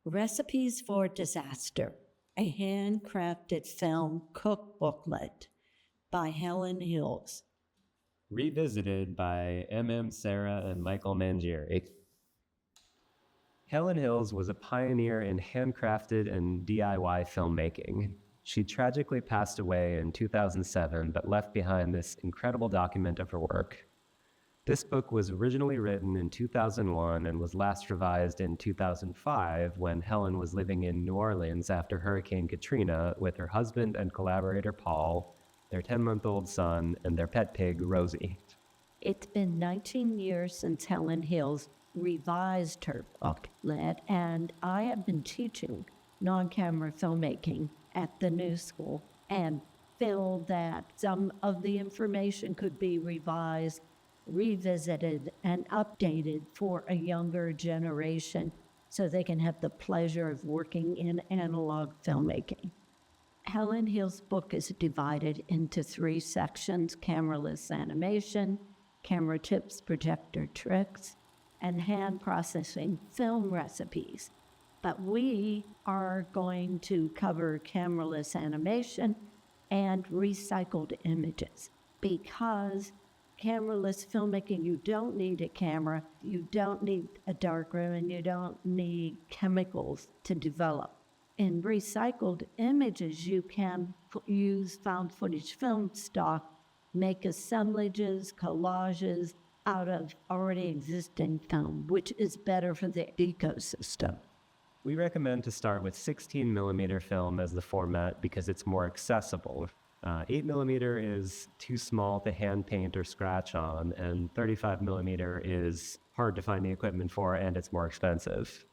Recipes for Disaster, a handcrafted film cookbooklet by Helen Hills. Revisited by M.M. Sarah and Michael Mangieri. Helen Hills was a pioneer in handcrafted and DIY filmmaking. She tragically passed away in 2007, but left behind this incredible document of her work. This book was originally written in 2001 and was last revised in 2005 when Helen was living in New Orleans after Hurricane Katrina with her husband and collaborator Paul, their 10-month-old son, and their pet pig, Rosie. It's been 19 years since Helen Hills revised her booklet, and I have been teaching non-camera filmmaking at the New School and feel that some of the information could be revised, revisited, and updated for a younger generation so they can have the pleasure of working in analog filmmaking. Helen Hill's book is divided into 3 sections: cameraless animation, camera tips, projector tricks, and hand processing film recipes. But we are going to cover cameraless animation and recycled images because cameraless filmmaking, you don't need a camera, you don't need a darkroom, and you don't need chemicals to develop. In recycled images, you can use found footage film stock, make assemblages, collages out of already existing film, which is better for the ecosystem. We recommend to start with 16mm film as the format because it's more accessible. 8mm is too small to hand paint or scratch on, and 35mm is hard to find the equipment for, and it's more expensive.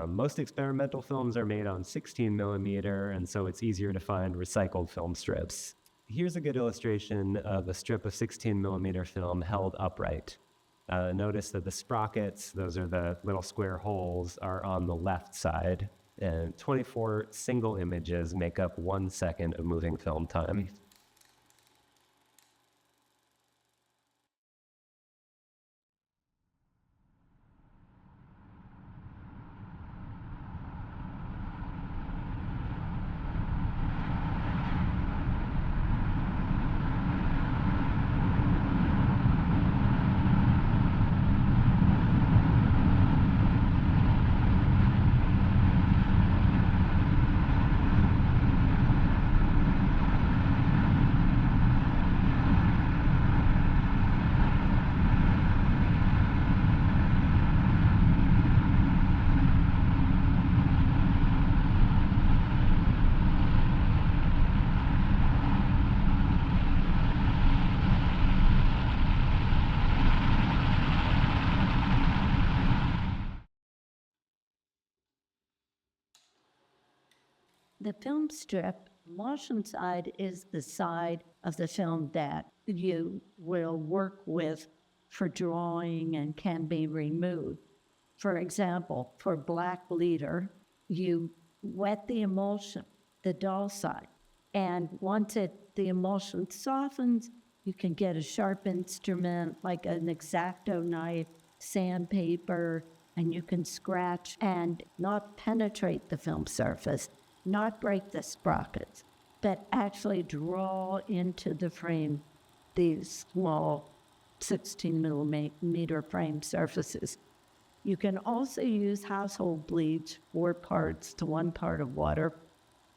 Most experimental films are made on 16mm, and so it's easier to find recycled film strips. Here's a good illustration of a strip of 16mm film held upright. Notice that the sprockets, those are the little square holes, are on the left side, and 24 single images make up 1 second of moving film time. The film strip, motion side, is the side of the film that you will work with for drawing and can be removed. For example, for Black Leader, you wet the emulsion, the dull side, and once the emulsion softens, you can get a sharp instrument like an X-Acto knife, sandpaper, and you can scratch and not penetrate the film surface, not break the sprockets, but actually draw into the frame these small 16mm frame surfaces. You can also use household bleach, 4 parts to 1 part of water,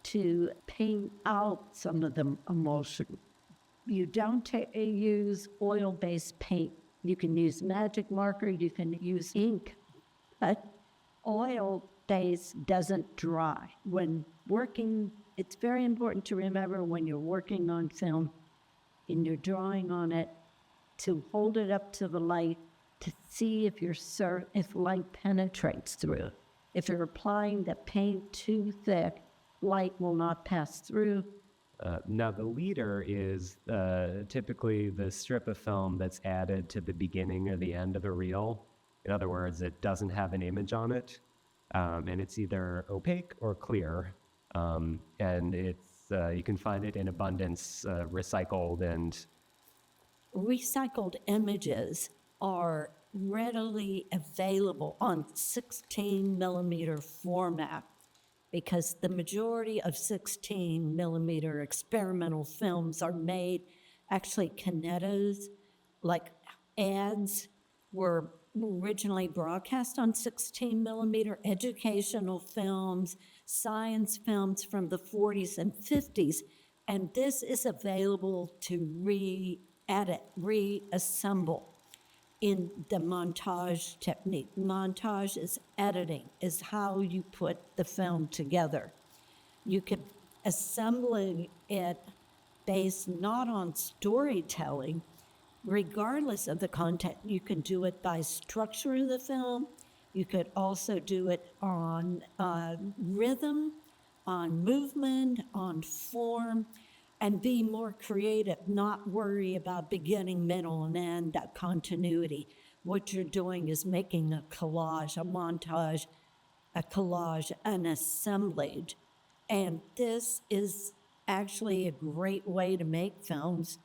to paint out some of the emulsion. You don't use oil-based paint. You can use magic marker, you can use ink, but oil base doesn't dry. When working, it's very important to remember when you're working on film and you're drawing on it to hold it up to the light to see if light penetrates through. If you're applying the paint too thick, light will not pass through. Now, the leader is typically the strip of film that's added to the beginning or the end of a reel. In other words, it doesn't have an image on it. And it's either opaque or clear, and it's you can find it in abundance, recycled and... Recycled images are readily available on 16 millimeter format, because the majority of 16 millimeter experimental films are made, actually Kinettos, like ads were originally broadcast on 16 millimeter, educational films, science films from the 40s and 50s, and this is available to re-edit, reassemble in the montage technique. Montage is editing, is how you put the film together. You could assemble it based not on storytelling, regardless of the content. You can do it by structure of the film. You could also do it on rhythm, on movement, on form, and be more creative, not worry about beginning, middle, and end, that continuity. What you're doing is making a collage, a montage, a collage, an assemblage. And this is actually a great way to make films.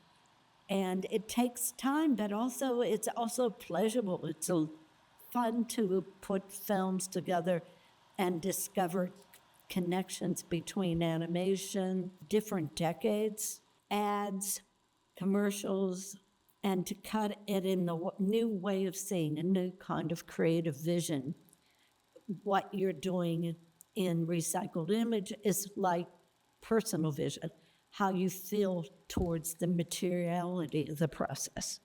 And it takes time, but also it's also pleasurable. It's fun to put films together and discover connections between animation, different decades, ads, commercials, and to cut it in the new way of seeing, a new kind of creative vision. What you're doing in recycled image is like personal vision, how you feel towards the materiality of the process.